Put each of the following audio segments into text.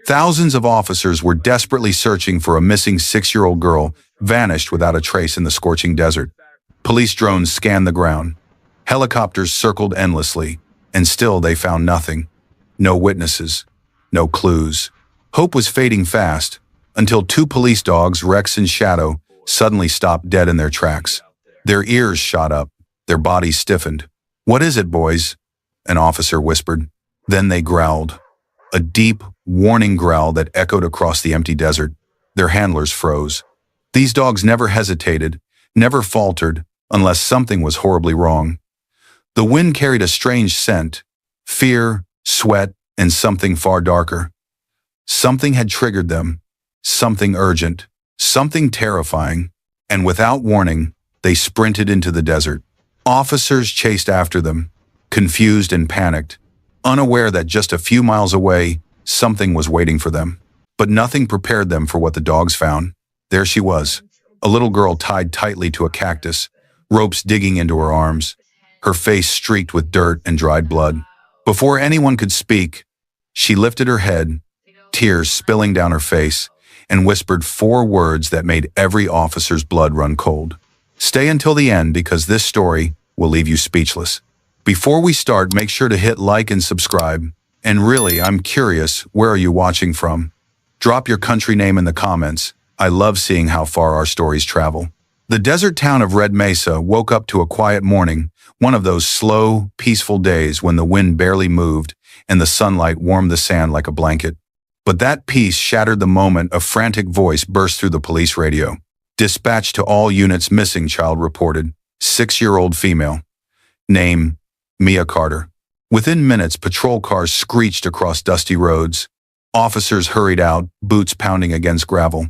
Thousands of officers were desperately searching for a missing 6-year-old girl vanished without a trace in the scorching desert. Police drones scanned the ground. Helicopters circled endlessly, and still they found nothing. No witnesses, no clues. Hope was fading fast, until 2 police dogs, Rex and Shadow, suddenly stopped dead in their tracks. Their ears shot up, their bodies stiffened. "What is it, boys?" an officer whispered. Then they growled. A deep, warning growl that echoed across the empty desert. Their handlers froze. These dogs never hesitated, never faltered, unless something was horribly wrong. The wind carried a strange scent, fear, sweat, and something far darker. Something had triggered them, something urgent, something terrifying, and without warning, they sprinted into the desert. Officers chased after them, confused and panicked, unaware that just a few miles away, something was waiting for them. But nothing prepared them for what the dogs found. There she was, a little girl tied tightly to a cactus, ropes digging into her arms, her face streaked with dirt and dried blood. Before anyone could speak, she lifted her head, tears spilling down her face, and whispered 4 words that made every officer's blood run cold. Stay until the end because this story will leave you speechless. Before we start, make sure to hit like and subscribe. And really, I'm curious, where are you watching from? Drop your country name in the comments. I love seeing how far our stories travel. The desert town of Red Mesa woke up to a quiet morning, one of those slow, peaceful days when the wind barely moved and the sunlight warmed the sand like a blanket. But that peace shattered the moment a frantic voice burst through the police radio. "Dispatch to all units, missing child reported. 6-year-old female. Name, Mia Carter." Within minutes, patrol cars screeched across dusty roads. Officers hurried out, boots pounding against gravel.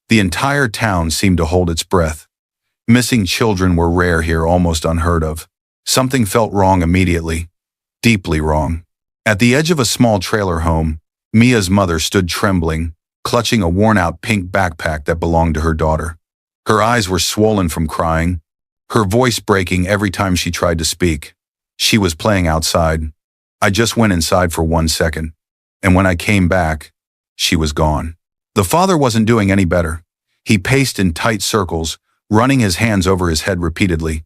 The entire town seemed to hold its breath. Missing children were rare here, almost unheard of. Something felt wrong immediately. Deeply wrong. At the edge of a small trailer home, Mia's mother stood trembling, clutching a worn-out pink backpack that belonged to her daughter. Her eyes were swollen from crying, her voice breaking every time she tried to speak. She was playing outside. "I just went inside for 1 second, and when I came back, she was gone." The father wasn't doing any better. He paced in tight circles, running his hands over his head repeatedly.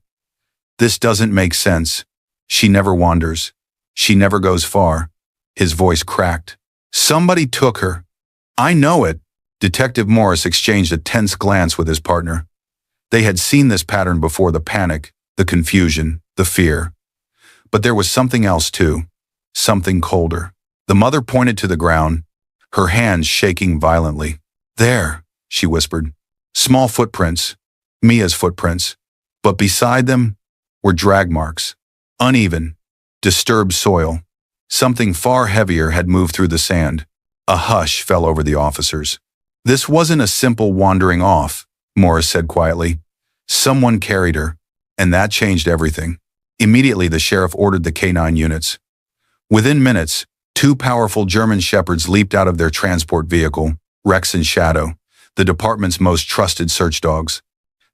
"This doesn't make sense. She never wanders. She never goes far." His voice cracked. "Somebody took her. I know it." Detective Morris exchanged a tense glance with his partner. They had seen this pattern before: the panic, the confusion, the fear. But there was something else too, something colder. The mother pointed to the ground, her hands shaking violently. "There," she whispered. Small footprints, Mia's footprints, but beside them were drag marks. Uneven, disturbed soil. Something far heavier had moved through the sand. A hush fell over the officers. "This wasn't a simple wandering off," Morris said quietly. "Someone carried her, and that changed everything." Immediately, the sheriff ordered the K9 units. Within minutes, 2 powerful German shepherds leaped out of their transport vehicle, Rex and Shadow, the department's most trusted search dogs.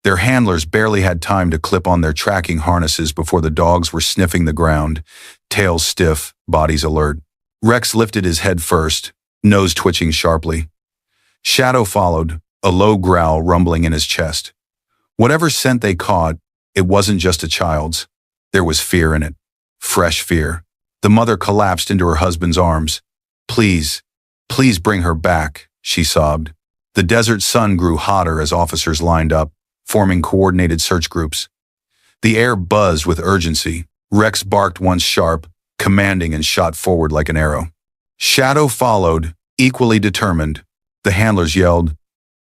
Their handlers barely had time to clip on their tracking harnesses before the dogs were sniffing the ground, tails stiff, bodies alert. Rex lifted his head first, nose twitching sharply. Shadow followed, a low growl rumbling in his chest. Whatever scent they caught, it wasn't just a child's. There was fear in it. Fresh fear. The mother collapsed into her husband's arms. Please bring her back," she sobbed. The desert sun grew hotter as officers lined up, forming coordinated search groups. The air buzzed with urgency. Rex barked once sharp, commanding, and shot forward like an arrow. Shadow followed, equally determined. The handlers yelled,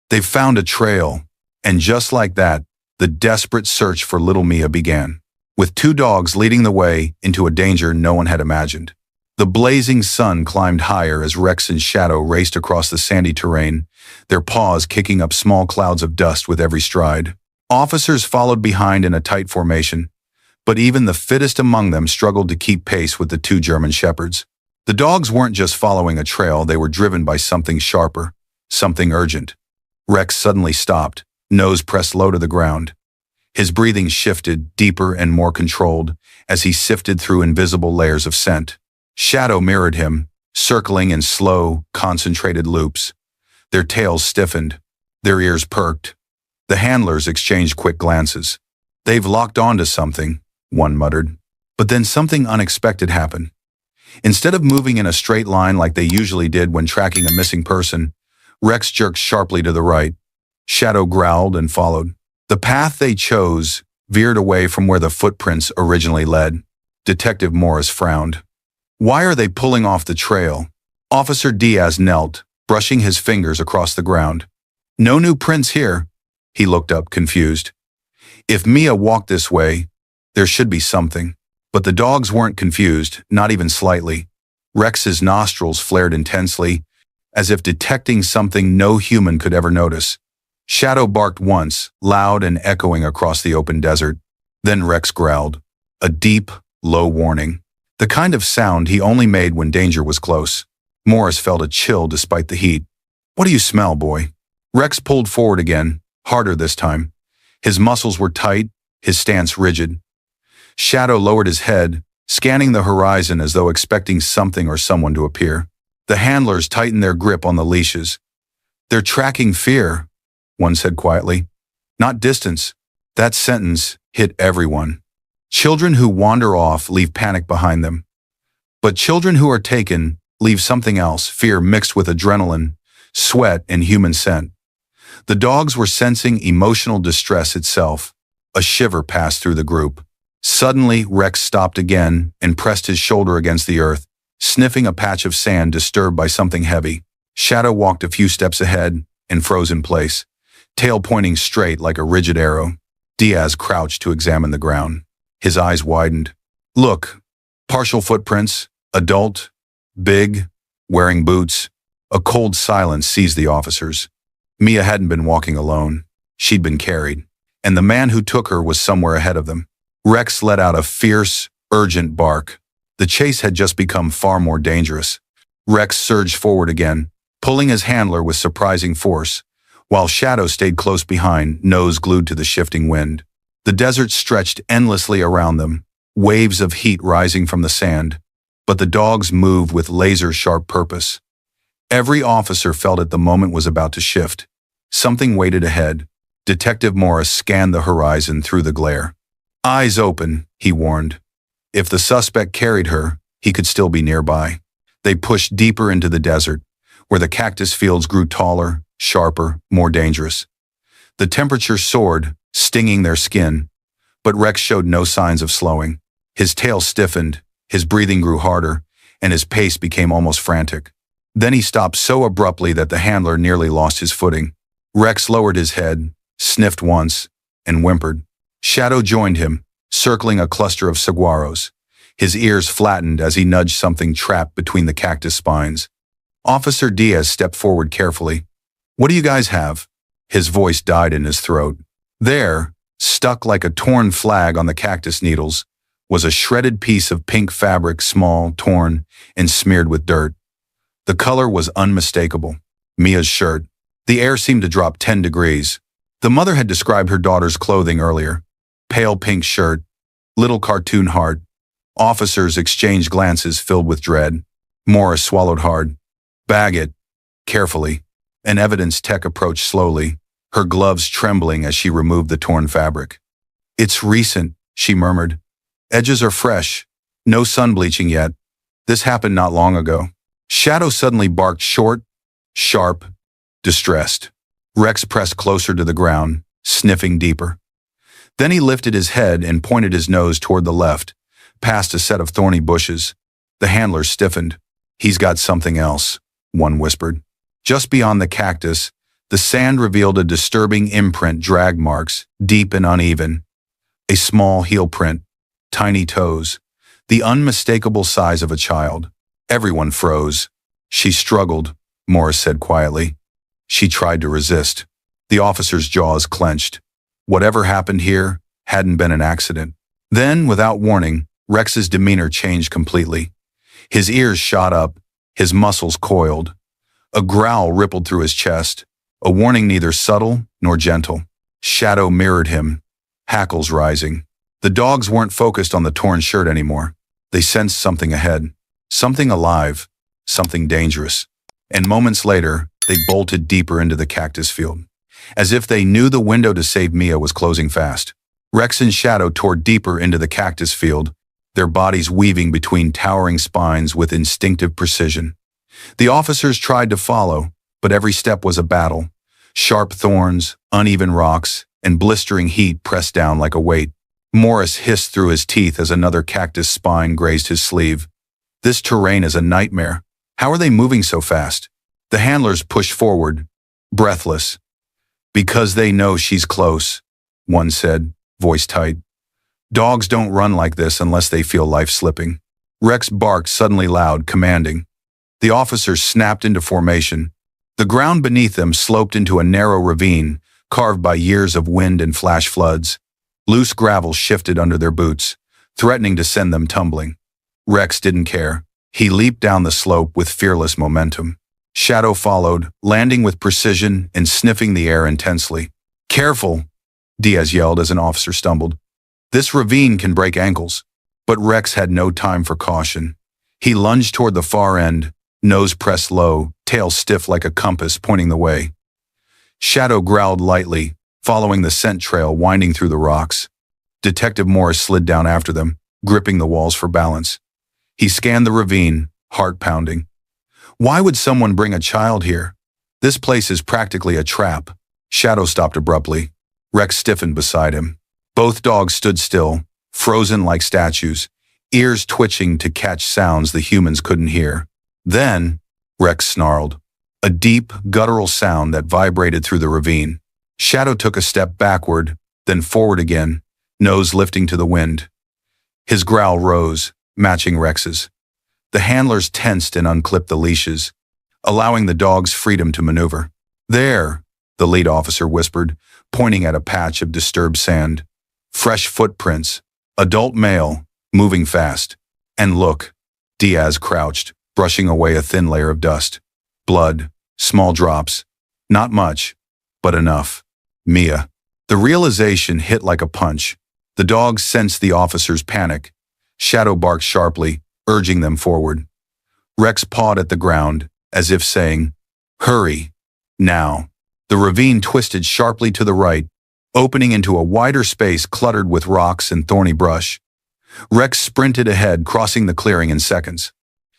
"They've found a trail." And just like that, the desperate search for little Mia began, with 2 dogs leading the way into a danger no one had imagined. The blazing sun climbed higher as Rex and Shadow raced across the sandy terrain, their paws kicking up small clouds of dust with every stride. Officers followed behind in a tight formation, but even the fittest among them struggled to keep pace with the 2 German shepherds. The dogs weren't just following a trail, they were driven by something sharper, something urgent. Rex suddenly stopped, nose pressed low to the ground. His breathing shifted, deeper and more controlled, as he sifted through invisible layers of scent. Shadow mirrored him, circling in slow, concentrated loops. Their tails stiffened. Their ears perked. The handlers exchanged quick glances. "They've locked onto something," one muttered. But then something unexpected happened. Instead of moving in a straight line like they usually did when tracking a missing person, Rex jerked sharply to the right. Shadow growled and followed. The path they chose veered away from where the footprints originally led. Detective Morris frowned. "Why are they pulling off the trail?" Officer Diaz knelt, brushing his fingers across the ground. "No new prints here." He looked up, confused. "If Mia walked this way, there should be something." But the dogs weren't confused, not even slightly. Rex's nostrils flared intensely, as if detecting something no human could ever notice. Shadow barked once, loud and echoing across the open desert. Then Rex growled. A deep, low warning. The kind of sound he only made when danger was close. Morris felt a chill despite the heat. "What do you smell, boy?" Rex pulled forward again, harder this time. His muscles were tight, his stance rigid. Shadow lowered his head, scanning the horizon as though expecting something or someone to appear. The handlers tightened their grip on the leashes. "They're tracking fear," one said quietly. "Not distance." That sentence hit everyone. Children who wander off leave panic behind them. But children who are taken leave something else, fear mixed with adrenaline, sweat, and human scent. The dogs were sensing emotional distress itself. A shiver passed through the group. Suddenly, Rex stopped again and pressed his shoulder against the earth, sniffing a patch of sand disturbed by something heavy. Shadow walked a few steps ahead and froze in place, tail pointing straight like a rigid arrow. Diaz crouched to examine the ground. His eyes widened. "Look, partial footprints, adult, big, wearing boots." A cold silence seized the officers. Mia hadn't been walking alone. She'd been carried, and the man who took her was somewhere ahead of them. Rex let out a fierce, urgent bark. The chase had just become far more dangerous. Rex surged forward again, pulling his handler with surprising force, while Shadow stayed close behind, nose glued to the shifting wind. The desert stretched endlessly around them, waves of heat rising from the sand, but the dogs moved with laser-sharp purpose. Every officer felt it the moment was about to shift. Something waited ahead. Detective Morris scanned the horizon through the glare. "Eyes open," he warned. If the suspect carried her, he could still be nearby. They pushed deeper into the desert, where the cactus fields grew taller, sharper, more dangerous. The temperature soared, stinging their skin, but Rex showed no signs of slowing. His tail stiffened, his breathing grew harder, and his pace became almost frantic. Then he stopped so abruptly that the handler nearly lost his footing. Rex lowered his head, sniffed once, and whimpered. Shadow joined him, circling a cluster of saguaros. His ears flattened as he nudged something trapped between the cactus spines. Officer Diaz stepped forward carefully. "What do you guys have?" His voice died in his throat. There, stuck like a torn flag on the cactus needles, was a shredded piece of pink fabric, small, torn, and smeared with dirt. The color was unmistakable. Mia's shirt. The air seemed to drop 10 degrees. The mother had described her daughter's clothing earlier. Pale pink shirt, little cartoon heart. Officers exchanged glances filled with dread. Morris swallowed hard. "Bag it." Carefully. An evidence tech approached slowly, her gloves trembling as she removed the torn fabric. "It's recent," she murmured. "Edges are fresh. No sun bleaching yet. This happened not long ago." Shadow suddenly barked short, sharp, distressed. Rex pressed closer to the ground, sniffing deeper. Then he lifted his head and pointed his nose toward the left, past a set of thorny bushes. The handler stiffened. "He's got something else," one whispered. Just beyond the cactus, the sand revealed a disturbing imprint, drag marks, deep and uneven. A small heel print, tiny toes, the unmistakable size of a child. Everyone froze. "She struggled," Morris said quietly. "She tried to resist." The officer's jaws clenched. Whatever happened here hadn't been an accident. Then, without warning, Rex's demeanor changed completely. His ears shot up, his muscles coiled. A growl rippled through his chest, a warning neither subtle nor gentle. Shadow mirrored him, hackles rising. The dogs weren't focused on the torn shirt anymore. They sensed something ahead, something alive, something dangerous. And moments later, they bolted deeper into the cactus field, as if they knew the window to save Mia was closing fast. Rex and Shadow tore deeper into the cactus field, their bodies weaving between towering spines with instinctive precision. The officers tried to follow, but every step was a battle. Sharp thorns, uneven rocks, and blistering heat pressed down like a weight. Morris hissed through his teeth as another cactus spine grazed his sleeve. This terrain is a nightmare. How are they moving so fast? The handlers pushed forward, breathless. Because they know she's close, one said, voice tight. Dogs don't run like this unless they feel life slipping. Rex barked suddenly loud, commanding. The officers snapped into formation. The ground beneath them sloped into a narrow ravine, carved by years of wind and flash floods. Loose gravel shifted under their boots, threatening to send them tumbling. Rex didn't care. He leaped down the slope with fearless momentum. Shadow followed, landing with precision and sniffing the air intensely. Careful, Diaz yelled as an officer stumbled. This ravine can break ankles. But Rex had no time for caution. He lunged toward the far end, nose pressed low, tail stiff like a compass pointing the way. Shadow growled lightly, following the scent trail winding through the rocks. Detective Morris slid down after them, gripping the walls for balance. He scanned the ravine, heart pounding. Why would someone bring a child here? This place is practically a trap. Shadow stopped abruptly. Rex stiffened beside him. Both dogs stood still, frozen like statues, ears twitching to catch sounds the humans couldn't hear. Then, Rex snarled, a deep, guttural sound that vibrated through the ravine. Shadow took a step backward, then forward again, nose lifting to the wind. His growl rose, matching Rex's. The handlers tensed and unclipped the leashes, allowing the dogs freedom to maneuver. There, the lead officer whispered, pointing at a patch of disturbed sand. Fresh footprints, adult male, moving fast. And look, Diaz crouched, brushing away a thin layer of dust. Blood, small drops. Not much, but enough. Mia. The realization hit like a punch. The dogs sensed the officer's panic. Shadow barked sharply, urging them forward. Rex pawed at the ground, as if saying, hurry, now. The ravine twisted sharply to the right, opening into a wider space cluttered with rocks and thorny brush. Rex sprinted ahead, crossing the clearing in seconds.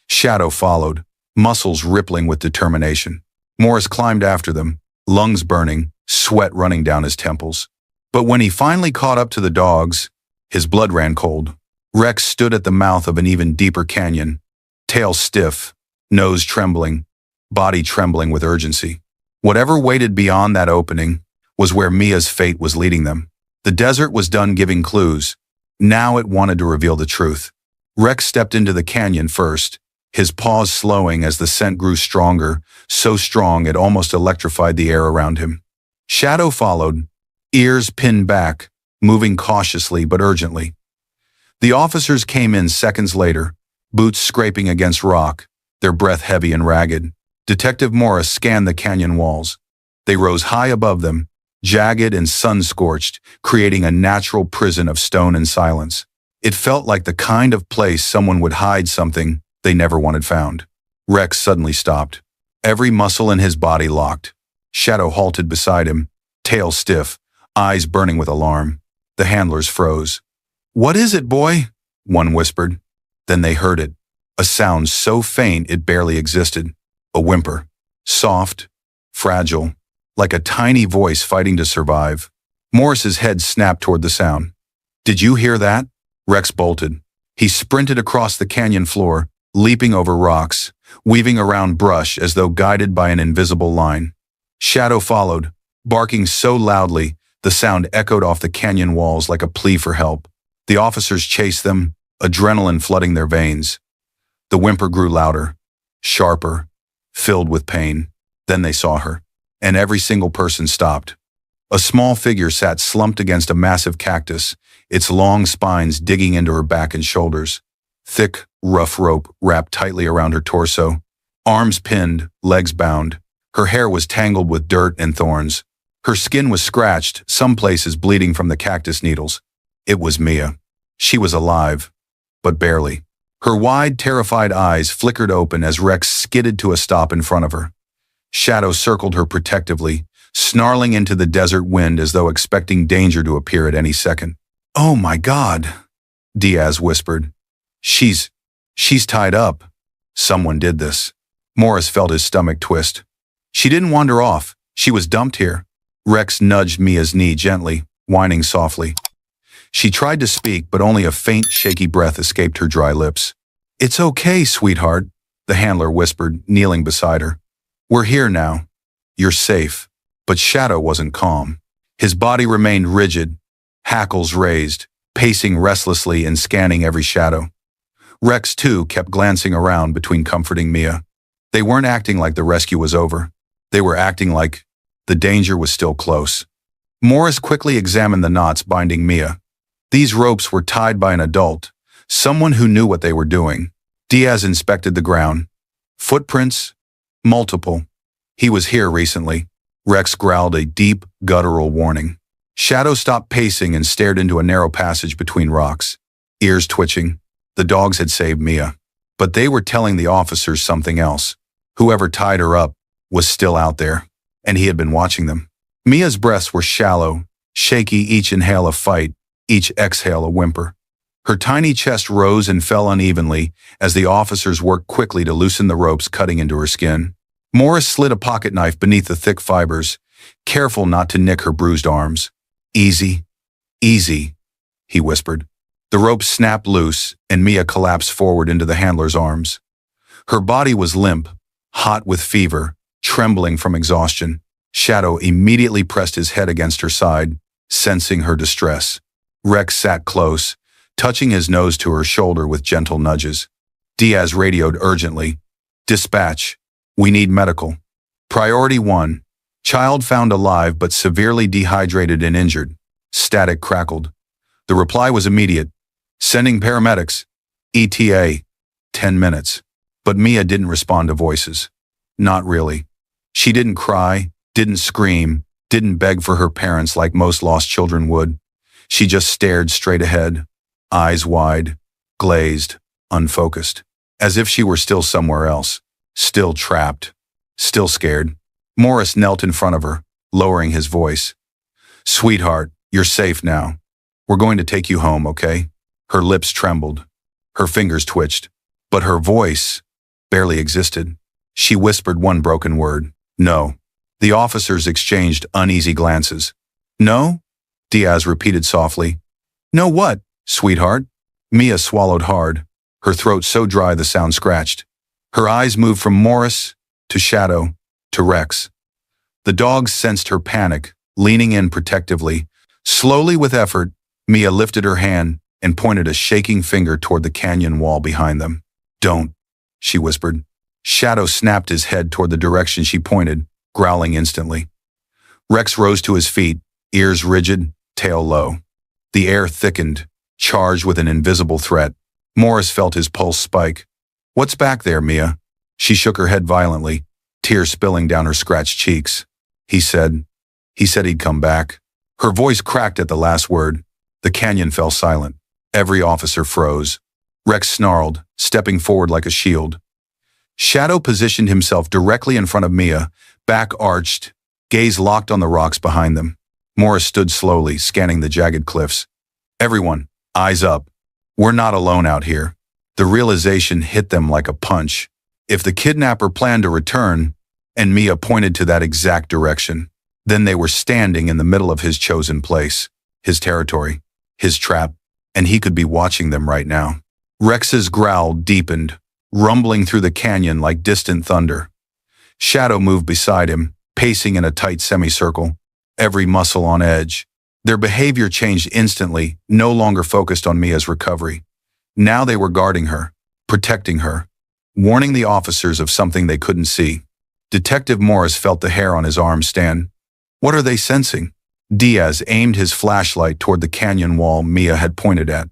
Shadow followed, muscles rippling with determination. Morris climbed after them, lungs burning, sweat running down his temples. But when he finally caught up to the dogs, his blood ran cold. Rex stood at the mouth of an even deeper canyon, tail stiff, nose trembling, body trembling with urgency. Whatever waited beyond that opening was where Mia's fate was leading them. The desert was done giving clues. Now it wanted to reveal the truth. Rex stepped into the canyon first, his paws slowing as the scent grew stronger, so strong it almost electrified the air around him. Shadow followed, ears pinned back, moving cautiously but urgently. The officers came in seconds later, boots scraping against rock, their breath heavy and ragged. Detective Morris scanned the canyon walls. They rose high above them, jagged and sun-scorched, creating a natural prison of stone and silence. It felt like the kind of place someone would hide something they never wanted found. Rex suddenly stopped. Every muscle in his body locked. Shadow halted beside him, tail stiff, eyes burning with alarm. The handlers froze. What is it, boy? One whispered. Then they heard it. A sound so faint it barely existed. A whimper. Soft, fragile, like a tiny voice fighting to survive. Morris's head snapped toward the sound. Did you hear that? Rex bolted. He sprinted across the canyon floor, leaping over rocks, weaving around brush as though guided by an invisible line. Shadow followed, barking so loudly the sound echoed off the canyon walls like a plea for help. The officers chased them, adrenaline flooding their veins. The whimper grew louder, sharper, filled with pain. Then they saw her, and every single person stopped. A small figure sat slumped against a massive cactus, its long spines digging into her back and shoulders. Thick, rough rope wrapped tightly around her torso, arms pinned, legs bound. Her hair was tangled with dirt and thorns. Her skin was scratched, some places bleeding from the cactus needles. It was Mia. She was alive, but barely. Her wide, terrified eyes flickered open as Rex skidded to a stop in front of her. Shadow circled her protectively, snarling into the desert wind as though expecting danger to appear at any second. "Oh my God," Diaz whispered. She's tied up. Someone did this." Morris felt his stomach twist. "She didn't wander off. She was dumped here." Rex nudged Mia's knee gently, whining softly. She tried to speak, but only a faint, shaky breath escaped her dry lips. "It's okay, sweetheart," the handler whispered, kneeling beside her. "We're here now. You're safe." But Shadow wasn't calm. His body remained rigid, hackles raised, pacing restlessly and scanning every shadow. Rex, too, kept glancing around between comforting Mia. They weren't acting like the rescue was over. They were acting like the danger was still close. Morris quickly examined the knots binding Mia. These ropes were tied by an adult, someone who knew what they were doing. Diaz inspected the ground. Footprints? Multiple. He was here recently. Rex growled a deep, guttural warning. Shadow stopped pacing and stared into a narrow passage between rocks, ears twitching. The dogs had saved Mia. But they were telling the officers something else. Whoever tied her up was still out there, and he had been watching them. Mia's breaths were shallow, shaky, each inhale a fight, each exhale a whimper. Her tiny chest rose and fell unevenly as the officers worked quickly to loosen the ropes cutting into her skin. Morris slid a pocket knife beneath the thick fibers, careful not to nick her bruised arms. "Easy, easy," he whispered. The rope snapped loose, and Mia collapsed forward into the handler's arms. Her body was limp, hot with fever, trembling from exhaustion. Shadow immediately pressed his head against her side, sensing her distress. Rex sat close, touching his nose to her shoulder with gentle nudges. Diaz radioed urgently. "Dispatch. We need medical. Priority 1. Child found alive but severely dehydrated and injured." Static crackled. The reply was immediate. "Sending paramedics. ETA. 10 minutes. But Mia didn't respond to voices. Not really. She didn't cry, didn't scream, didn't beg for her parents like most lost children would. She just stared straight ahead, eyes wide, glazed, unfocused, as if she were still somewhere else, still trapped, still scared. Morris knelt in front of her, lowering his voice. "Sweetheart, you're safe now. We're going to take you home, okay?" Her lips trembled. Her fingers twitched. But her voice barely existed. She whispered one broken word. "No." The officers exchanged uneasy glances. "No?" Diaz repeated softly. "No what, sweetheart?" Mia swallowed hard, her throat so dry the sound scratched. Her eyes moved from Morris to Shadow to Rex. The dogs sensed her panic, leaning in protectively. Slowly with effort, Mia lifted her hand and pointed a shaking finger toward the canyon wall behind them. "Don't," she whispered. Shadow snapped his head toward the direction she pointed, growling instantly. Rex rose to his feet, ears rigid, tail low. The air thickened, charged with an invisible threat. Morris felt his pulse spike. "What's back there, Mia?" She shook her head violently, tears spilling down her scratched cheeks. He said he'd come back." Her voice cracked at the last word. The canyon fell silent. Every officer froze. Rex snarled, stepping forward like a shield. Shadow positioned himself directly in front of Mia, back arched, gaze locked on the rocks behind them. Morris stood slowly, scanning the jagged cliffs. "Everyone, eyes up. We're not alone out here." The realization hit them like a punch. If the kidnapper planned to return, and Mia pointed to that exact direction, then they were standing in the middle of his chosen place, his territory, his trap, and he could be watching them right now. Rex's growl deepened, rumbling through the canyon like distant thunder. Shadow moved beside him, pacing in a tight semicircle, every muscle on edge. Their behavior changed instantly, no longer focused on Mia's recovery. Now they were guarding her, protecting her, warning the officers of something they couldn't see. Detective Morris felt the hair on his arm stand. What are they sensing? Diaz aimed his flashlight toward the canyon wall Mia had pointed at.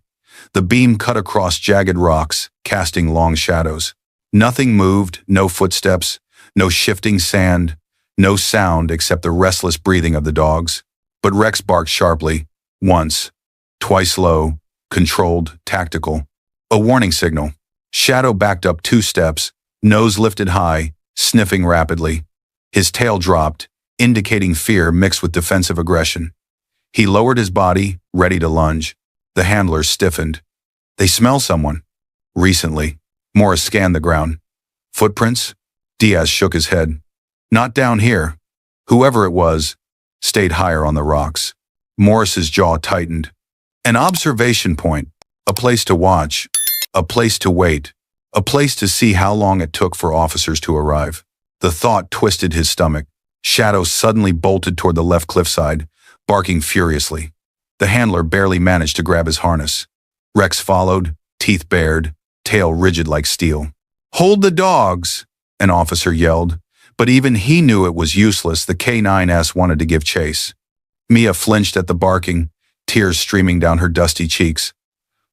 The beam cut across jagged rocks, casting long shadows. Nothing moved, no footsteps, no shifting sand, no sound except the restless breathing of the dogs. But Rex barked sharply, once, twice low, controlled, tactical. A warning signal. Shadow backed up 2 steps, nose lifted high, sniffing rapidly. His tail dropped, indicating fear mixed with defensive aggression. He lowered his body, ready to lunge. The handlers stiffened. They smell someone. Recently. Morris scanned the ground. Footprints? Diaz shook his head. Not down here. Whoever it was, stayed higher on the rocks. Morris's jaw tightened. An observation point. A place to watch. A place to wait. A place to see how long it took for officers to arrive. The thought twisted his stomach. Shadow suddenly bolted toward the left cliffside, barking furiously. The handler barely managed to grab his harness. Rex followed, teeth bared, tail rigid like steel. "Hold the dogs!" an officer yelled, but even he knew it was useless. The K9S wanted to give chase. Mia flinched at the barking, tears streaming down her dusty cheeks.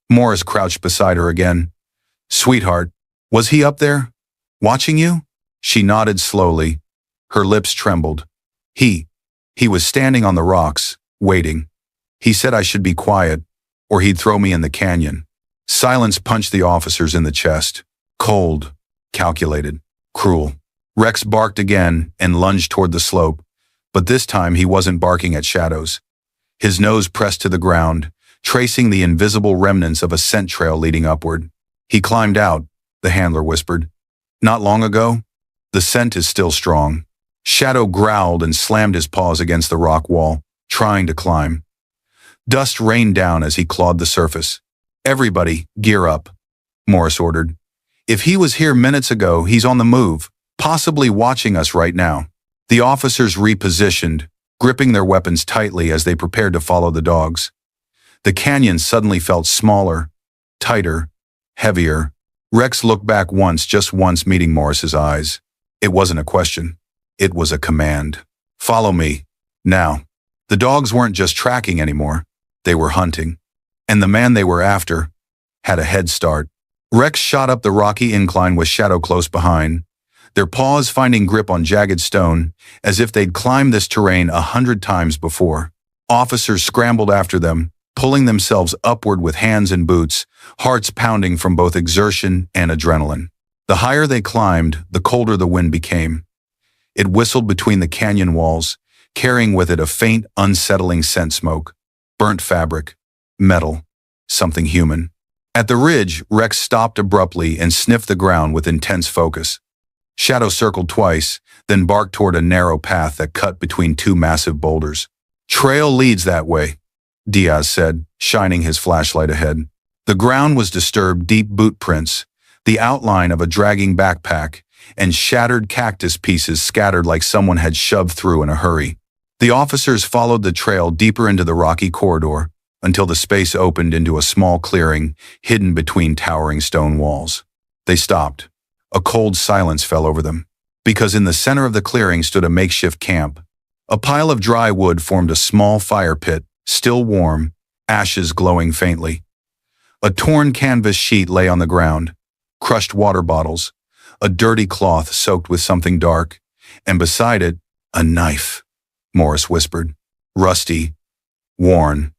Morris crouched beside her again. "Sweetheart, was he up there? Watching you?" She nodded slowly. Her lips trembled. He was standing on the rocks, waiting. He said I should be quiet, or he'd throw me in the canyon. Silence punched the officers in the chest. Cold, calculated, cruel. Rex barked again and lunged toward the slope, but this time he wasn't barking at shadows. His nose pressed to the ground, tracing the invisible remnants of a scent trail leading upward. "He climbed out," the handler whispered. "Not long ago? The scent is still strong." Shadow growled and slammed his paws against the rock wall, trying to climb. Dust rained down as he clawed the surface. "Everybody, gear up," Morris ordered. "If he was here minutes ago, he's on the move, possibly watching us right now." The officers repositioned, gripping their weapons tightly as they prepared to follow the dogs. The canyon suddenly felt smaller, tighter, heavier. Rex looked back once, just once, meeting Morris's eyes. It wasn't a question. It was a command. "Follow me, now." The dogs weren't just tracking anymore. They were hunting. And the man they were after had a head start. Rex shot up the rocky incline with Shadow close behind, their paws finding grip on jagged stone, as if they'd climbed this terrain 100 times before. Officers scrambled after them, pulling themselves upward with hands and boots, hearts pounding from both exertion and adrenaline. The higher they climbed, the colder the wind became. It whistled between the canyon walls, carrying with it a faint, unsettling scent smoke. Burnt fabric, metal, something human. At the ridge, Rex stopped abruptly and sniffed the ground with intense focus. Shadow circled twice, then barked toward a narrow path that cut between 2 massive boulders. "Trail leads that way," Diaz said, shining his flashlight ahead. The ground was disturbed, deep boot prints, the outline of a dragging backpack, and shattered cactus pieces scattered like someone had shoved through in a hurry. The officers followed the trail deeper into the rocky corridor until the space opened into a small clearing hidden between towering stone walls. They stopped. A cold silence fell over them, because in the center of the clearing stood a makeshift camp. A pile of dry wood formed a small fire pit, still warm, ashes glowing faintly. A torn canvas sheet lay on the ground, crushed water bottles, a dirty cloth soaked with something dark, and beside it, a knife, Morris whispered. Rusty, worn,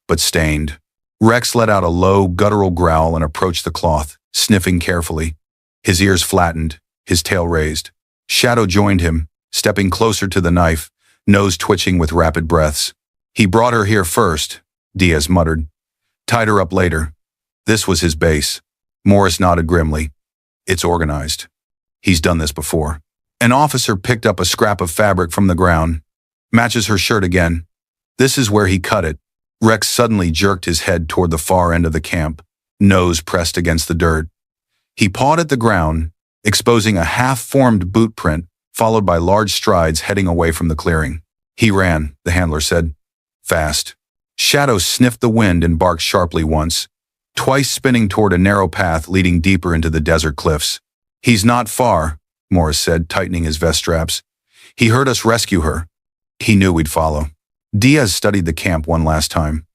but stained. Rex let out a low, guttural growl and approached the cloth, sniffing carefully. His ears flattened, his tail raised. Shadow joined him, stepping closer to the knife, nose twitching with rapid breaths. "He brought her here first," Diaz muttered. "Tied her up later." This was his base. Morris nodded grimly. "It's organized. He's done this before." An officer picked up a scrap of fabric from the ground. "Matches her shirt again. This is where he cut it." Rex suddenly jerked his head toward the far end of the camp, nose pressed against the dirt. He pawed at the ground, exposing a half-formed boot print, followed by large strides heading away from the clearing. "He ran," the handler said. "Fast." Shadow sniffed the wind and barked sharply once, twice spinning toward a narrow path leading deeper into the desert cliffs. "He's not far," Morris said, tightening his vest straps. "He heard us rescue her. He knew we'd follow." Diaz studied the camp one last time.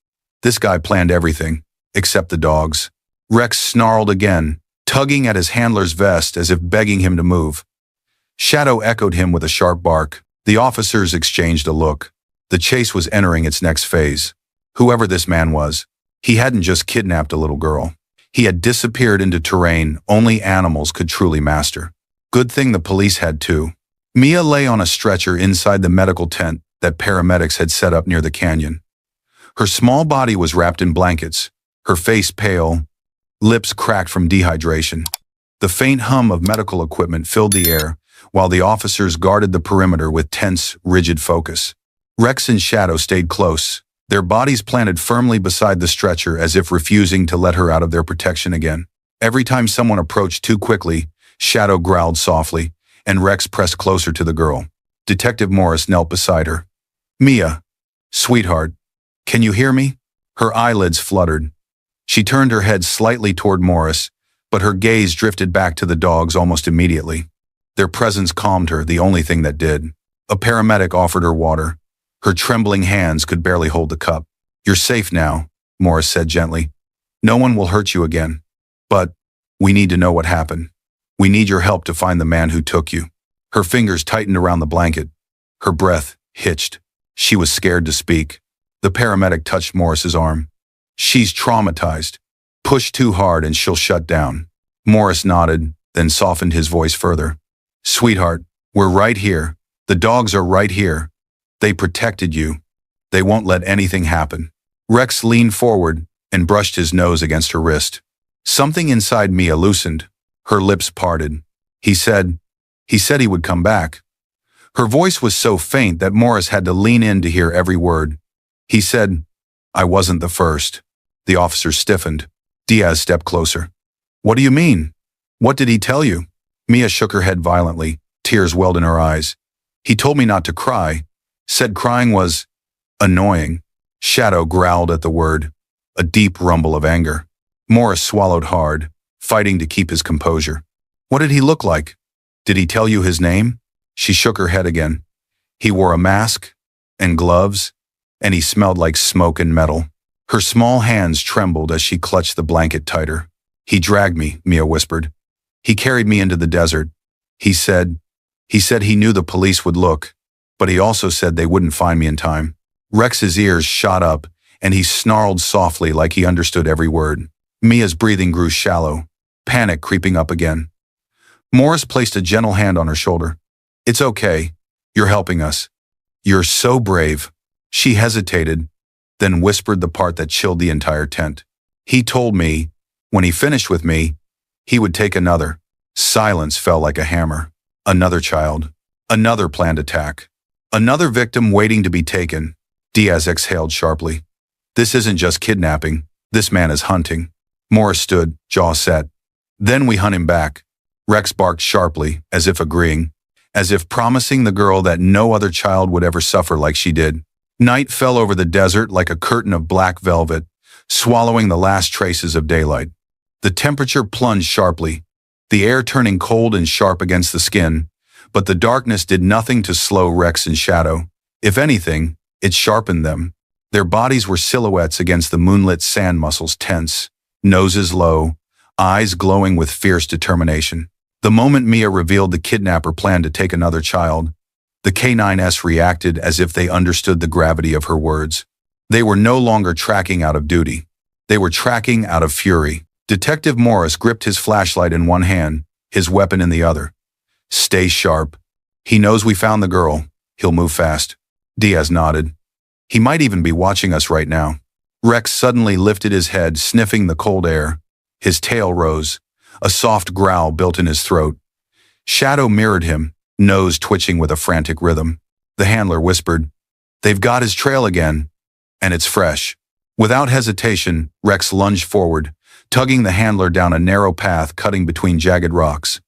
This guy planned everything, except the dogs. Rex snarled again, tugging at his handler's vest as if begging him to move. Shadow echoed him with a sharp bark. The officers exchanged a look. The chase was entering its next phase. Whoever this man was, he hadn't just kidnapped a little girl. He had disappeared into terrain only animals could truly master. Good thing the police had too. Mia lay on a stretcher inside the medical tent that paramedics had set up near the canyon. Her small body was wrapped in blankets, her face pale, lips cracked from dehydration. The faint hum of medical equipment filled the air, while the officers guarded the perimeter with tense, rigid focus. Rex and Shadow stayed close, their bodies planted firmly beside the stretcher as if refusing to let her out of their protection again. Every time someone approached too quickly, Shadow growled softly, and Rex pressed closer to the girl. Detective Morris knelt beside her. "Mia, sweetheart, can you hear me?" Her eyelids fluttered. She turned her head slightly toward Morris, but her gaze drifted back to the dogs almost immediately. Their presence calmed her, the only thing that did. A paramedic offered her water. Her trembling hands could barely hold the cup. "You're safe now," Morris said gently. "No one will hurt you again. But we need to know what happened. We need your help to find the man who took you." Her fingers tightened around the blanket. Her breath hitched. She was scared to speak. The paramedic touched Morris's arm. "She's traumatized. Push too hard and she'll shut down." Morris nodded, then softened his voice further. "Sweetheart, we're right here. The dogs are right here. They protected you. They won't let anything happen." Rex leaned forward and brushed his nose against her wrist. Something inside Mia loosened. Her lips parted. He said he would come back." Her voice was so faint that Morris had to lean in to hear every word. "He said, I wasn't the first." The officer stiffened. Diaz stepped closer. "What do you mean? What did he tell you?" Mia shook her head violently. Tears welled in her eyes. "He told me not to cry. Said crying was annoying." Shadow growled at the word, a deep rumble of anger. Morris swallowed hard, fighting to keep his composure. "What did he look like? Did he tell you his name?" She shook her head again. "He wore a mask and gloves, and he smelled like smoke and metal." Her small hands trembled as she clutched the blanket tighter. "He dragged me," Mia whispered. "He carried me into the desert. He said he knew the police would look, but he also said they wouldn't find me in time." Rex's ears shot up, and he snarled softly like he understood every word. Mia's breathing grew shallow, panic creeping up again. Morris placed a gentle hand on her shoulder. "It's okay. You're helping us. You're so brave." She hesitated, then whispered the part that chilled the entire tent. "He told me, when he finished with me, he would take another." Silence fell like a hammer. Another child. Another planned attack. Another victim waiting to be taken. Diaz exhaled sharply. "This isn't just kidnapping. This man is hunting." Morris stood, jaw set. "Then we hunt him back." Rex barked sharply, as if agreeing, as if promising the girl that no other child would ever suffer like she did. Night fell over the desert like a curtain of black velvet, swallowing the last traces of daylight. The temperature plunged sharply, the air turning cold and sharp against the skin, but the darkness did nothing to slow Rex and Shadow. If anything, it sharpened them. Their bodies were silhouettes against the moonlit sand muscles, tense, noses low, eyes glowing with fierce determination. The moment Mia revealed the kidnapper planned to take another child, the K9s reacted as if they understood the gravity of her words. They were no longer tracking out of duty. They were tracking out of fury. Detective Morris gripped his flashlight in one hand, his weapon in the other. "Stay sharp. He knows we found the girl. He'll move fast." Diaz nodded. "He might even be watching us right now." Rex suddenly lifted his head, sniffing the cold air. His tail rose. A soft growl built in his throat. Shadow mirrored him, nose twitching with a frantic rhythm. The handler whispered, "They've got his trail again, and it's fresh." Without hesitation, Rex lunged forward, tugging the handler down a narrow path cutting between jagged rocks.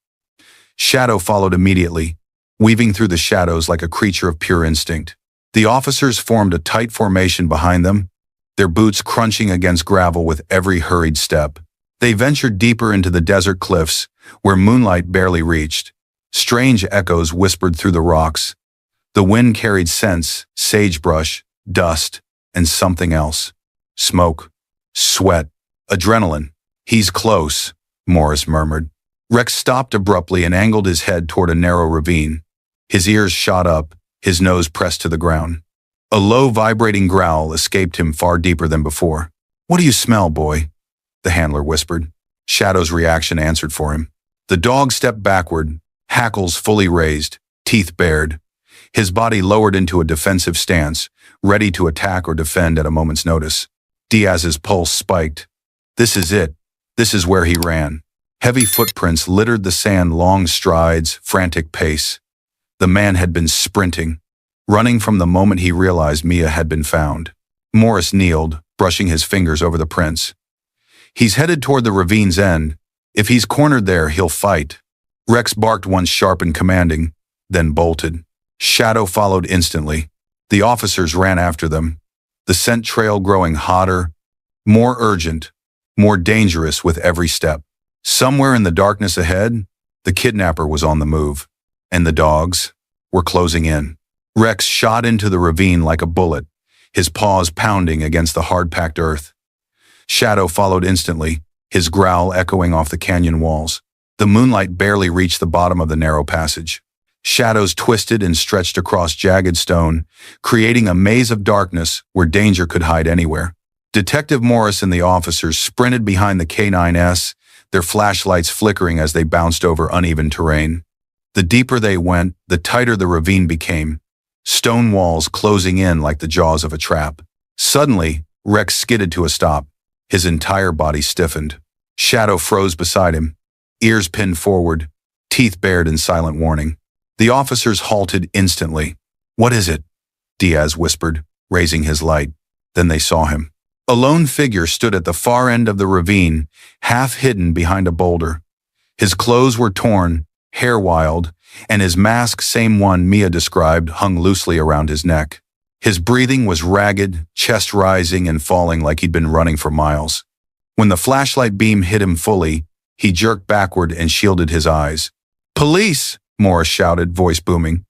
Shadow followed immediately, weaving through the shadows like a creature of pure instinct. The officers formed a tight formation behind them, their boots crunching against gravel with every hurried step. They ventured deeper into the desert cliffs, where moonlight barely reached. Strange echoes whispered through the rocks. The wind carried scents, sagebrush, dust, and something else. Smoke, sweat, adrenaline. "He's close," Morris murmured. Rex stopped abruptly and angled his head toward a narrow ravine. His ears shot up, his nose pressed to the ground. A low, vibrating growl escaped him far deeper than before. "What do you smell, boy?" the handler whispered. Shadow's reaction answered for him. The dog stepped backward, hackles fully raised, teeth bared. His body lowered into a defensive stance, ready to attack or defend at a moment's notice. Diaz's pulse spiked. This is it. This is where he ran. Heavy footprints littered the sand, long strides, frantic pace. The man had been sprinting, running from the moment he realized Mia had been found. Morris kneeled, brushing his fingers over the prints. He's headed toward the ravine's end. If he's cornered there, he'll fight. Rex barked once sharp and commanding, then bolted. Shadow followed instantly. The officers ran after them, the scent trail growing hotter, more urgent, more dangerous with every step. Somewhere in the darkness ahead, the kidnapper was on the move, and the dogs were closing in. Rex shot into the ravine like a bullet, his paws pounding against the hard-packed earth. Shadow followed instantly, his growl echoing off the canyon walls. The moonlight barely reached the bottom of the narrow passage. Shadows twisted and stretched across jagged stone, creating a maze of darkness where danger could hide anywhere. Detective Morris and the officers sprinted behind the K9S, their flashlights flickering as they bounced over uneven terrain. The deeper they went, the tighter the ravine became, stone walls closing in like the jaws of a trap. Suddenly, Rex skidded to a stop. His entire body stiffened. Shadow froze beside him, ears pinned forward, teeth bared in silent warning. The officers halted instantly. "What is it?" Diaz whispered, raising his light. Then they saw him. A lone figure stood at the far end of the ravine, half hidden behind a boulder. His clothes were torn, hair wild, and his mask, same one Mia described, hung loosely around his neck. His breathing was ragged, chest rising and falling like he'd been running for miles. When the flashlight beam hit him fully, he jerked backward and shielded his eyes. "Police!" Morris shouted, voice booming.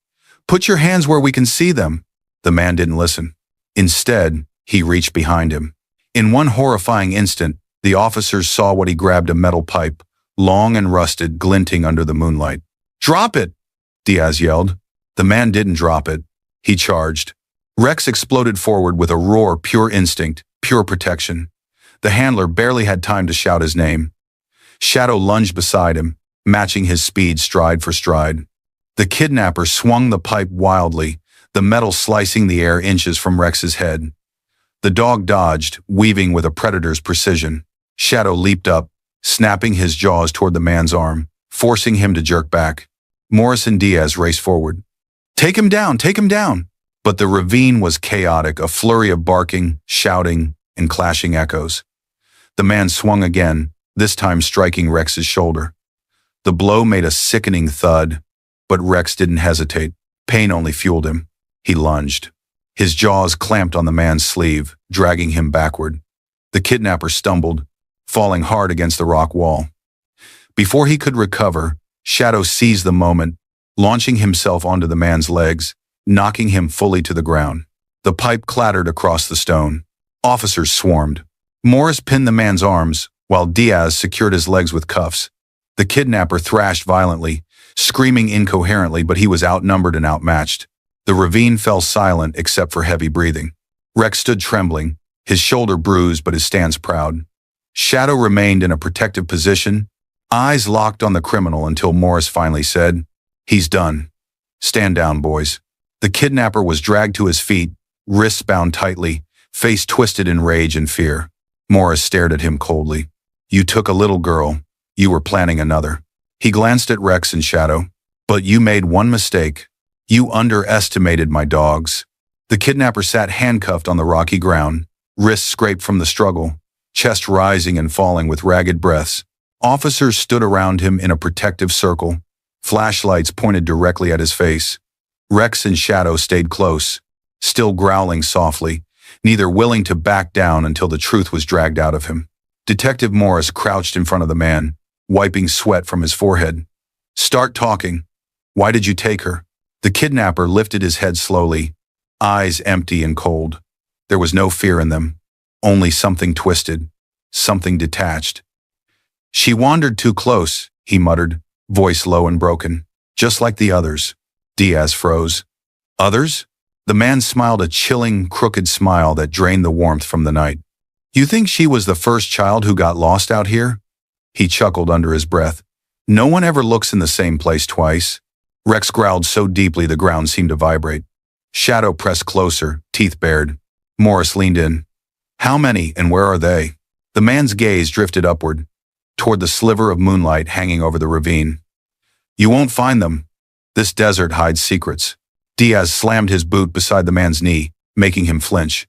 "Put your hands where we can see them." The man didn't listen. Instead, he reached behind him. In one horrifying instant, the officers saw what he grabbed: a metal pipe, long and rusted, glinting under the moonlight. "Drop it!" Diaz yelled. The man didn't drop it. He charged. Rex exploded forward with a roar, pure instinct, pure protection. The handler barely had time to shout his name. Shadow lunged beside him, matching his speed stride for stride. The kidnapper swung the pipe wildly, the metal slicing the air inches from Rex's head. The dog dodged, weaving with a predator's precision. Shadow leaped up, snapping his jaws toward the man's arm, forcing him to jerk back. Morris and Diaz raced forward. "Take him down! Take him down!" But the ravine was chaotic, a flurry of barking, shouting, and clashing echoes. The man swung again, this time striking Rex's shoulder. The blow made a sickening thud, but Rex didn't hesitate. Pain only fueled him. He lunged. His jaws clamped on the man's sleeve, dragging him backward. The kidnapper stumbled, falling hard against the rock wall. Before he could recover, Shadow seized the moment, launching himself onto the man's legs, knocking him fully to the ground. The pipe clattered across the stone. Officers swarmed. Morris pinned the man's arms, while Diaz secured his legs with cuffs. The kidnapper thrashed violently, screaming incoherently, but he was outnumbered and outmatched. The ravine fell silent except for heavy breathing. Rex stood trembling, his shoulder bruised but his stance proud. Shadow remained in a protective position, eyes locked on the criminal until Morris finally said, "He's done. Stand down, boys." The kidnapper was dragged to his feet, wrists bound tightly, face twisted in rage and fear. Morris stared at him coldly. "You took a little girl. You were planning another." He glanced at Rex and Shadow. "But you made one mistake. You underestimated my dogs." The kidnapper sat handcuffed on the rocky ground, wrists scraped from the struggle, chest rising and falling with ragged breaths. Officers stood around him in a protective circle, flashlights pointed directly at his face. Rex and Shadow stayed close, still growling softly, neither willing to back down until the truth was dragged out of him. Detective Morris crouched in front of the man, wiping sweat from his forehead. "Start talking. Why did you take her?" The kidnapper lifted his head slowly, eyes empty and cold. There was no fear in them, only something twisted, something detached. "She wandered too close," he muttered, voice low and broken. "Just like the others." Diaz froze. "Others?" The man smiled, a chilling, crooked smile that drained the warmth from the night. "You think she was the first child who got lost out here?" He chuckled under his breath. No one ever looks in the same place twice. Rex growled so deeply the ground seemed to vibrate. Shadow pressed closer, teeth bared. Morris leaned in. How many, and where are they? The man's gaze drifted upward, toward the sliver of moonlight hanging over the ravine. You won't find them. This desert hides secrets. Diaz slammed his boot beside the man's knee, making him flinch.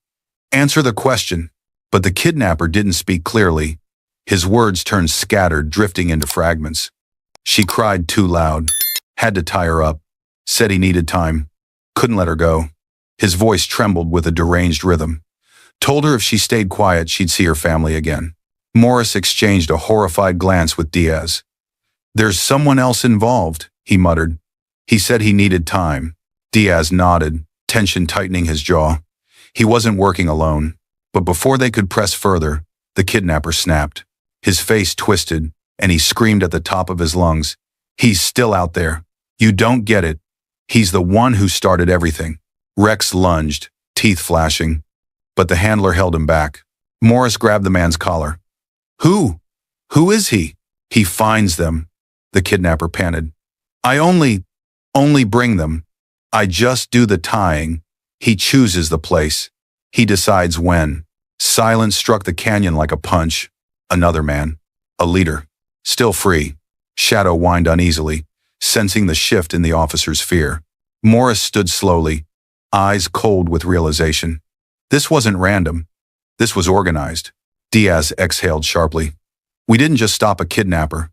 Answer the question. But the kidnapper didn't speak clearly. His words turned scattered, drifting into fragments. She cried too loud. Had to tie her up. Said he needed time. Couldn't let her go. His voice trembled with a deranged rhythm. Told her if she stayed quiet, she'd see her family again. Morris exchanged a horrified glance with Diaz. There's someone else involved, he muttered. He said he needed time. Diaz nodded, tension tightening his jaw. He wasn't working alone. But before they could press further, the kidnapper snapped. His face twisted, and he screamed at the top of his lungs. He's still out there. You don't get it. He's the one who started everything. Rex lunged, teeth flashing. But the handler held him back. Morris grabbed the man's collar. Who? Who is he? He finds them, the kidnapper panted. I only bring them. I just do the tying. He chooses the place. He decides when. Silence struck the canyon like a punch. Another man. A leader. Still free. Shadow whined uneasily, sensing the shift in the officer's fear. Morris stood slowly, eyes cold with realization. This wasn't random. This was organized. Diaz exhaled sharply. We didn't just stop a kidnapper.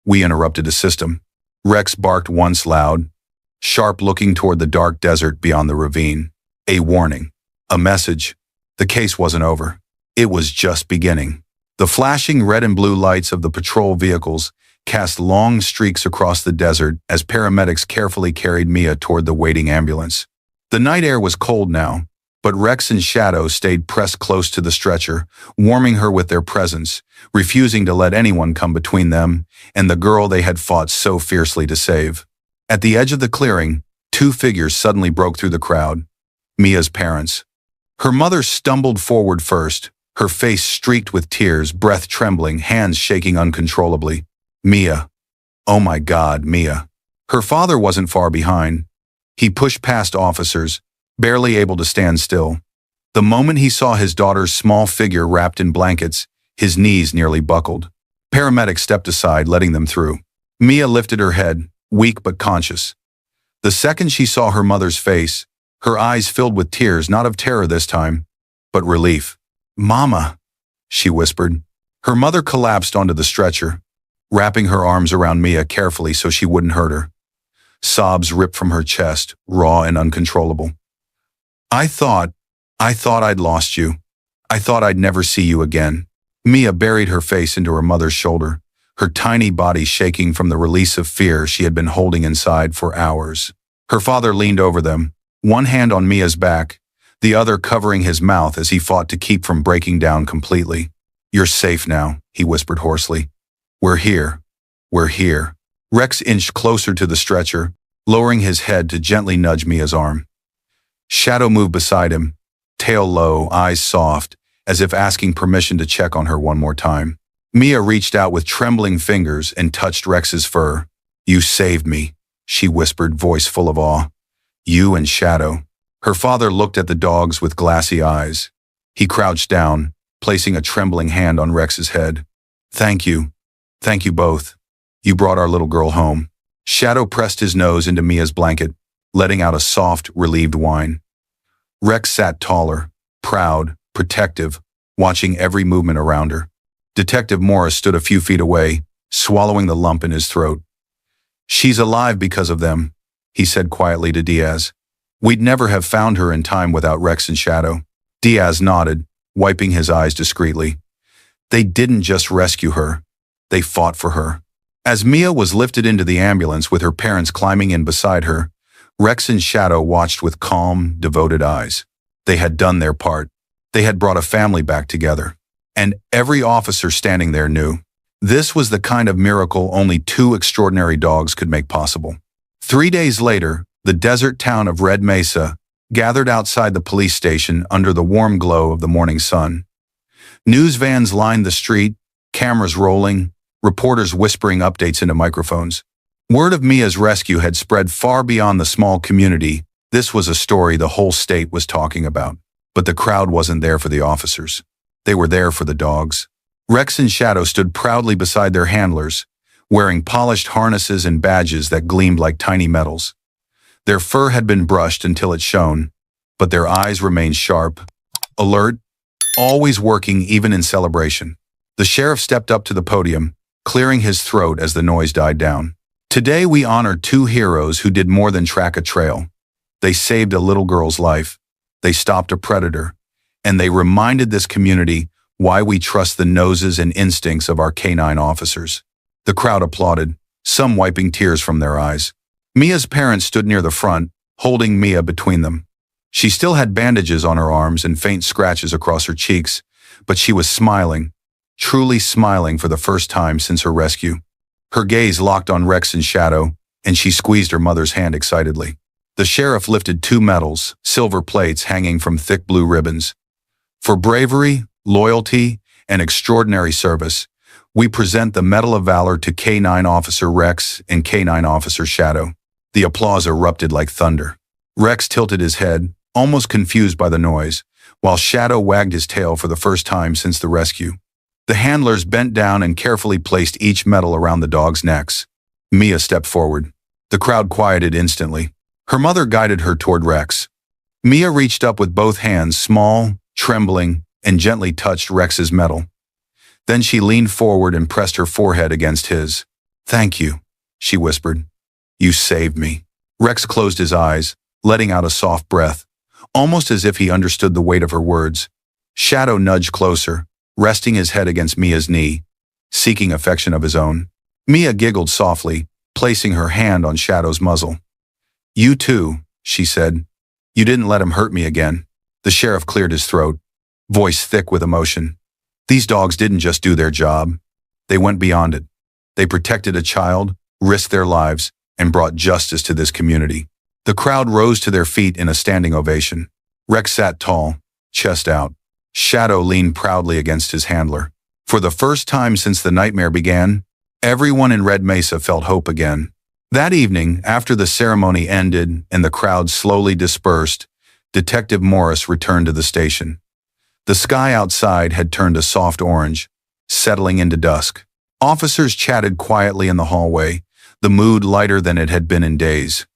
We interrupted a system. Rex barked once loud, sharp looking toward the dark desert beyond the ravine. A warning. A message. The case wasn't over. It was just beginning. The flashing red and blue lights of the patrol vehicles cast long streaks across the desert as paramedics carefully carried Mia toward the waiting ambulance. The night air was cold now, but Rex and Shadow stayed pressed close to the stretcher, warming her with their presence, refusing to let anyone come between them and the girl they had fought so fiercely to save. At the edge of the clearing, two figures suddenly broke through the crowd. Mia's parents. Her mother stumbled forward first, her face streaked with tears, breath trembling, hands shaking uncontrollably. Mia. Oh my God, Mia. Her father wasn't far behind. He pushed past officers, barely able to stand still. The moment he saw his daughter's small figure wrapped in blankets, his knees nearly buckled. Paramedics stepped aside, letting them through. Mia lifted her head, weak but conscious. The second she saw her mother's face, her eyes filled with tears, not of terror this time, but relief. Mama, she whispered. Her mother collapsed onto the stretcher, wrapping her arms around Mia carefully so she wouldn't hurt her. Sobs ripped from her chest, raw and uncontrollable. I thought I'd lost you. I thought I'd never see you again. Mia buried her face into her mother's shoulder, her tiny body shaking from the release of fear she had been holding inside for hours. Her father leaned over them, one hand on Mia's back, the other covering his mouth as he fought to keep from breaking down completely. You're safe now, he whispered hoarsely. We're here. We're here. Rex inched closer to the stretcher, lowering his head to gently nudge Mia's arm. Shadow moved beside him, tail low, eyes soft, as if asking permission to check on her one more time. Mia reached out with trembling fingers and touched Rex's fur. You saved me, she whispered, voice full of awe. You and Shadow. Her father looked at the dogs with glassy eyes. He crouched down, placing a trembling hand on Rex's head. Thank you. Thank you both. You brought our little girl home. Shadow pressed his nose into Mia's blanket, letting out a soft, relieved whine. Rex sat taller, proud, protective, watching every movement around her. Detective Morris stood a few feet away, swallowing the lump in his throat. She's alive because of them, he said quietly to Diaz. We'd never have found her in time without Rex and Shadow. Diaz nodded, wiping his eyes discreetly. They didn't just rescue her. They fought for her. As Mia was lifted into the ambulance with her parents climbing in beside her, Rex and Shadow watched with calm, devoted eyes. They had done their part. They had brought a family back together. And every officer standing there knew. This was the kind of miracle only two extraordinary dogs could make possible. 3 days later, the desert town of Red Mesa gathered outside the police station under the warm glow of the morning sun. News vans lined the street, cameras rolling, reporters whispering updates into microphones. Word of Mia's rescue had spread far beyond the small community. This was a story the whole state was talking about. But the crowd wasn't there for the officers. They were there for the dogs. Rex and Shadow stood proudly beside their handlers, wearing polished harnesses and badges that gleamed like tiny medals. Their fur had been brushed until it shone, but their eyes remained sharp, alert, always working even in celebration. The sheriff stepped up to the podium, clearing his throat as the noise died down. Today we honor two heroes who did more than track a trail. They saved a little girl's life. They stopped a predator, and they reminded this community why we trust the noses and instincts of our canine officers. The crowd applauded, some wiping tears from their eyes. Mia's parents stood near the front, holding Mia between them. She still had bandages on her arms and faint scratches across her cheeks, but she was smiling, truly smiling for the first time since her rescue. Her gaze locked on Rex and Shadow, and she squeezed her mother's hand excitedly. The sheriff lifted two medals, silver plates hanging from thick blue ribbons. For bravery, loyalty, and extraordinary service, we present the Medal of Valor to K-9 Officer Rex and K-9 Officer Shadow. The applause erupted like thunder. Rex tilted his head, almost confused by the noise, while Shadow wagged his tail for the first time since the rescue. The handlers bent down and carefully placed each medal around the dogs' necks. Mia stepped forward. The crowd quieted instantly. Her mother guided her toward Rex. Mia reached up with both hands, small, trembling, and gently touched Rex's medal. Then she leaned forward and pressed her forehead against his. "Thank you," she whispered. "You saved me." Rex closed his eyes, letting out a soft breath, almost as if he understood the weight of her words. Shadow nudged closer, resting his head against Mia's knee, seeking affection of his own. Mia giggled softly, placing her hand on Shadow's muzzle. "You too," she said. "You didn't let him hurt me again." The sheriff cleared his throat, voice thick with emotion. These dogs didn't just do their job. They went beyond it. They protected a child, risked their lives, and brought justice to this community. The crowd rose to their feet in a standing ovation. Rex sat tall, chest out. Shadow leaned proudly against his handler. For the first time since the nightmare began, everyone in Red Mesa felt hope again. That evening, after the ceremony ended and the crowd slowly dispersed, Detective Morris returned to the station. The sky outside had turned a soft orange, settling into dusk. Officers chatted quietly in the hallway, the mood lighter than it had been in days.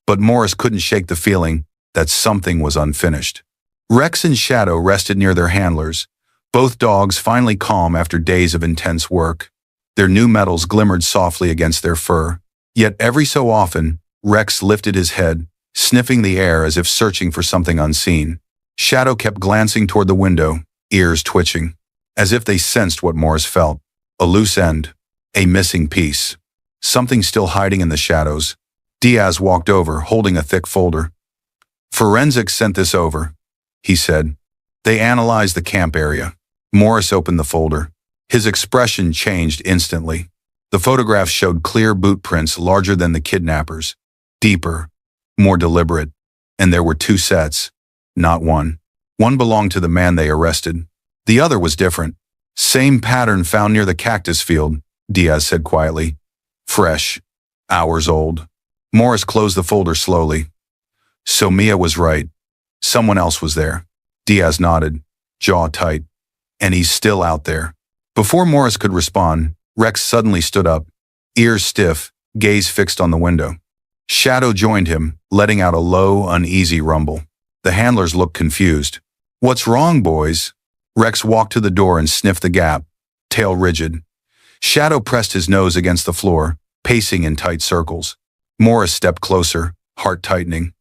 But Morris couldn't shake the feeling that something was unfinished. Rex and Shadow rested near their handlers, both dogs finally calm after days of intense work. Their new medals glimmered softly against their fur. Yet every so often, Rex lifted his head, sniffing the air as if searching for something unseen. Shadow kept glancing toward the window, ears twitching, as if they sensed what Morris felt. A loose end, a missing piece, something still hiding in the shadows. Diaz walked over, holding a thick folder. "Forensics sent this over," he said. "They analyzed the camp area." Morris opened the folder. His expression changed instantly. The photographs showed clear boot prints larger than the kidnappers, deeper, more deliberate, and there were two sets, not one. One belonged to the man they arrested. The other was different. "Same pattern found near the cactus field," Diaz said quietly. "Fresh, hours old." Morris closed the folder slowly. "So Mia was right. Someone else was there." Diaz nodded, jaw tight. "And he's still out there." Before Morris could respond, Rex suddenly stood up, ears stiff, gaze fixed on the window. Shadow joined him, letting out a low, uneasy rumble. The handlers looked confused. "What's wrong, boys?" Rex walked to the door and sniffed the gap, tail rigid. Shadow pressed his nose against the floor, pacing in tight circles. Morris stepped closer, heart tightening.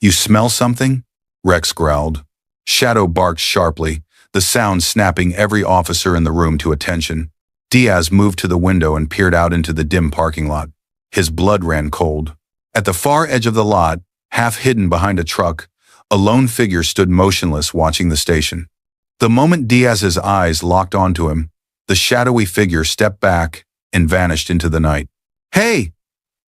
"You smell something?" Rex growled. Shadow barked sharply, the sound snapping every officer in the room to attention. Diaz moved to the window and peered out into the dim parking lot. His blood ran cold. At the far edge of the lot, half hidden behind a truck, a lone figure stood motionless watching the station. The moment Diaz's eyes locked onto him, the shadowy figure stepped back and vanished into the night. "Hey!"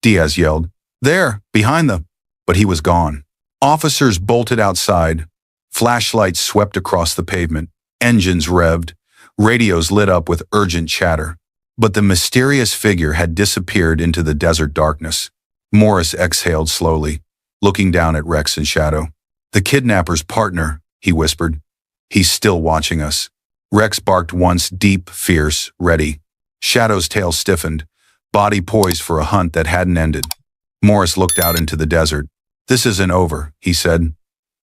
Diaz yelled. "There, behind them." But he was gone. Officers bolted outside. Flashlights swept across the pavement. Engines revved. Radios lit up with urgent chatter. But the mysterious figure had disappeared into the desert darkness. Morris exhaled slowly, looking down at Rex in shadow. "The kidnapper's partner," he whispered. "He's still watching us." Rex barked once, deep, fierce, ready. Shadow's tail stiffened, body poised for a hunt that hadn't ended. Morris looked out into the desert. "This isn't over," he said.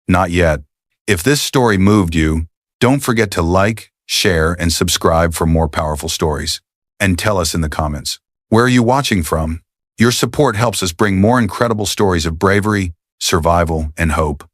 "Not yet. If this story moved you, don't forget to like, share, and subscribe for more powerful stories. And tell us in the comments, where are you watching from? Your support helps us bring more incredible stories of bravery, survival, and hope.